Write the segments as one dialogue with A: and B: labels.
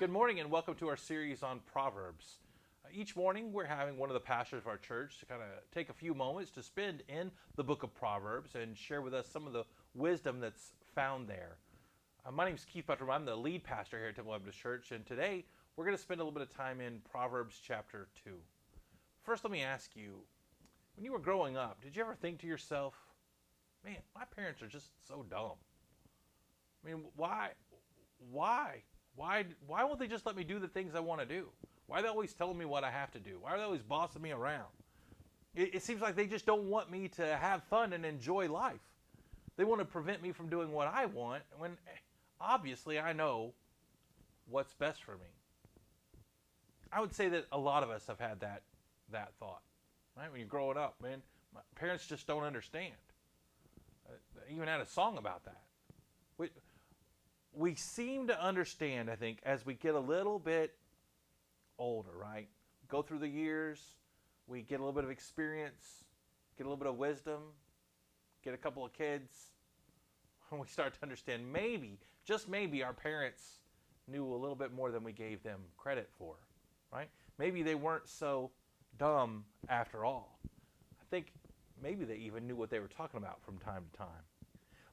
A: Good morning and welcome to our series on Proverbs. Each morning we're having one of the pastors of our church to kind of take a few moments to spend in the book of Proverbs and share with us some of the wisdom that's found there. My name is Keith Butler. I'm the lead pastor here at Temple Baptist Church, and today we're going to spend a little bit of time in Proverbs chapter 2. First, let me ask you, when you were growing up, did you ever think to yourself, man, my parents are just so dumb? I mean, why? Why won't they just let me do the things I want to do? Why are they always telling me what I have to do? Why are they always bossing me around? It seems like they just don't want me to have fun and enjoy life. They want to prevent me from doing what I want when obviously I know what's best for me. I would say that a lot of us have had that thought, right? When you're growing up, man, my parents just don't understand. I even had a song about that. We seem to understand, I think, as we get a little bit older, right? Go through the years, we get a little bit of experience, get a little bit of wisdom, get a couple of kids, and we start to understand maybe, just maybe, our parents knew a little bit more than we gave them credit for, right? Maybe they weren't so dumb after all. I think maybe they even knew what they were talking about from time to time.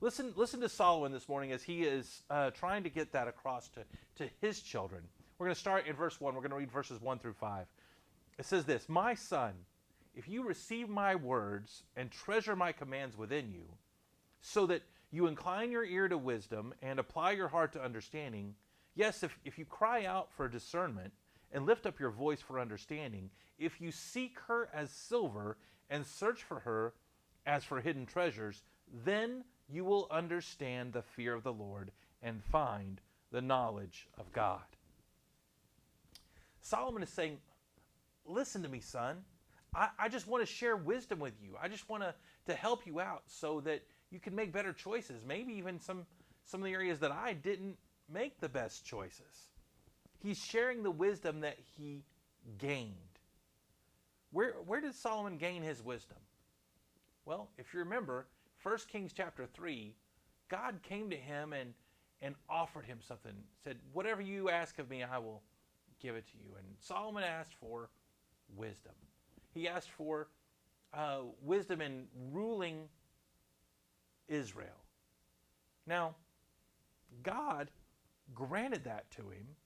A: Listen to Solomon this morning as he is trying to get that across to his children. We're going to start in verse 1. We're going to read verses 1 through 5. It says this, "My son, if you receive my words and treasure my commands within you, so that you incline your ear to wisdom and apply your heart to understanding, yes, if you cry out for discernment and lift up your voice for understanding, if you seek her as silver and search for her as for hidden treasures, then you will understand the fear of the Lord and find the knowledge of God." Solomon is saying, listen to me, son. I just want to share wisdom with you. I just want to help you out so that you can make better choices. Maybe even some of the areas that I didn't make the best choices. He's sharing the wisdom that he gained. Where did Solomon gain his wisdom? Well, if you remember, 1 Kings chapter 3, God came to him and offered him something. Said, whatever you ask of me, I will give it to you. And Solomon asked for wisdom. He asked for wisdom in ruling Israel. Now, God granted that to him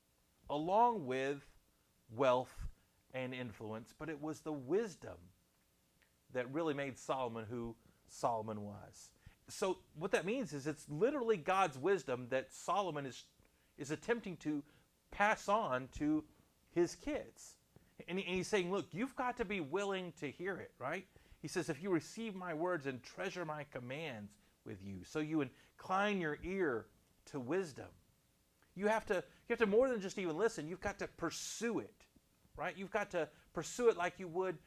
A: along with wealth and influence, but it was the wisdom that really made Solomon who Solomon was. So what that means is it's literally God's wisdom that Solomon is attempting to pass on to his kids. And he's saying, look, you've got to be willing to hear it, right? He says, if you receive my words and treasure my commands with you, so you incline your ear to wisdom. You have to more than just even listen, you've got to pursue it, right? You've got to pursue it like you would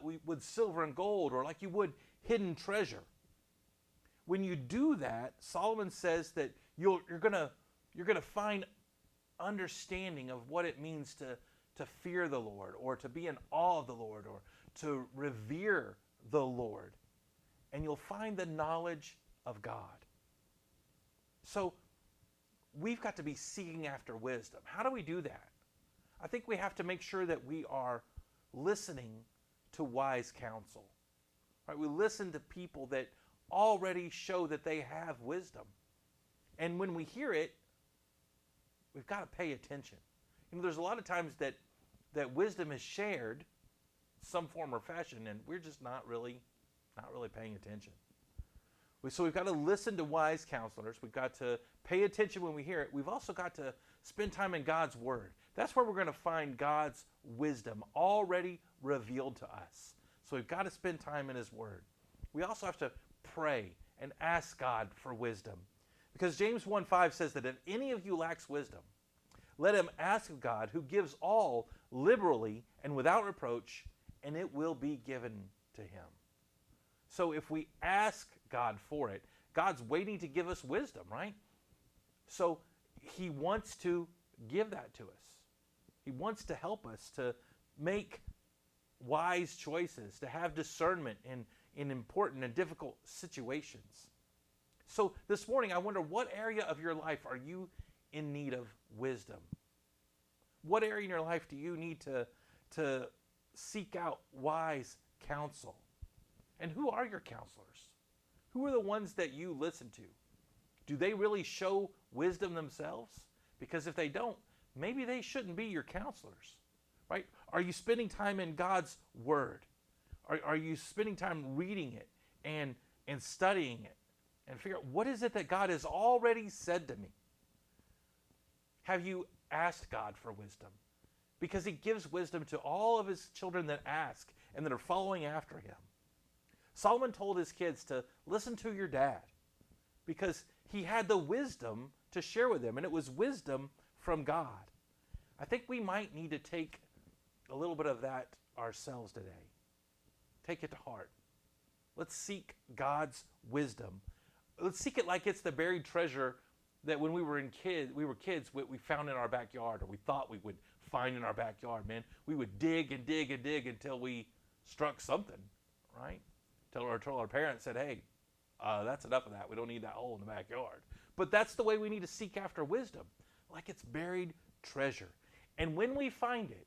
A: with silver and gold, or like you would hidden treasure. When you do that, Solomon says that you're gonna find understanding of what it means to fear the Lord, or to be in awe of the Lord, or to revere the Lord. And you'll find the knowledge of God. So we've got to be seeking after wisdom. How do we do that? I think we have to make sure that we are listening to wise counsel. Right? We listen to people that already show that they have wisdom. And when we hear it, we've got to pay attention. There's a lot of times that wisdom is shared some form or fashion, and we're just not really paying attention. So we've got to listen to wise counselors. We've got to pay attention when we hear it. We've also got to spend time in God's Word. That's where we're going to find God's wisdom already revealed to us. So we've got to spend time in His Word. We also have to pray and ask God for wisdom. Because James 1:5 says that if any of you lacks wisdom, let him ask of God, who gives all liberally and without reproach, and it will be given to him. So if we ask God for it, God's waiting to give us wisdom, right? So he wants to give that to us. He wants to help us to make wise choices, to have discernment in important and difficult situations. So this morning, I wonder, what area of your life are you in need of wisdom? What area in your life do you need to seek out wise counsel? And who are your counselors? Who are the ones that you listen to? Do they really show wisdom themselves? Because if they don't, maybe they shouldn't be your counselors, right? Are you spending time in God's Word? Are you spending time reading it and studying it and figure out what is it that God has already said to me? Have you asked God for wisdom? Because he gives wisdom to all of his children that ask and that are following after him. Solomon told his kids to listen to your dad because he had the wisdom to share with them, and it was wisdom from God. I think we might need to take a little bit of that ourselves today. Take it to heart. Let's seek God's wisdom. Let's seek it like it's the buried treasure that when we were kids, we found in our backyard, or we thought we would find in our backyard, man. We would dig and dig and dig until we struck something, right? Until our parents said, hey, that's enough of that. We don't need that hole in the backyard. But that's the way we need to seek after wisdom, like it's buried treasure. And when we find it,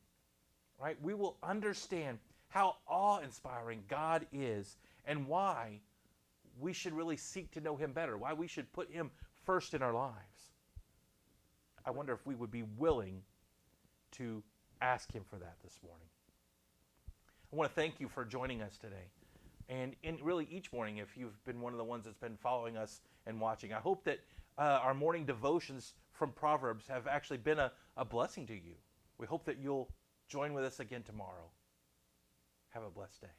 A: right, we will understand how awe-inspiring God is and why we should really seek to know him better, why we should put him first in our lives. I wonder if we would be willing to ask him for that this morning. I want to thank you for joining us today. And really each morning, if you've been one of the ones that's been following us and watching, I hope that our morning devotions from Proverbs have actually been a blessing to you. We hope that you'll join with us again tomorrow. Have a blessed day.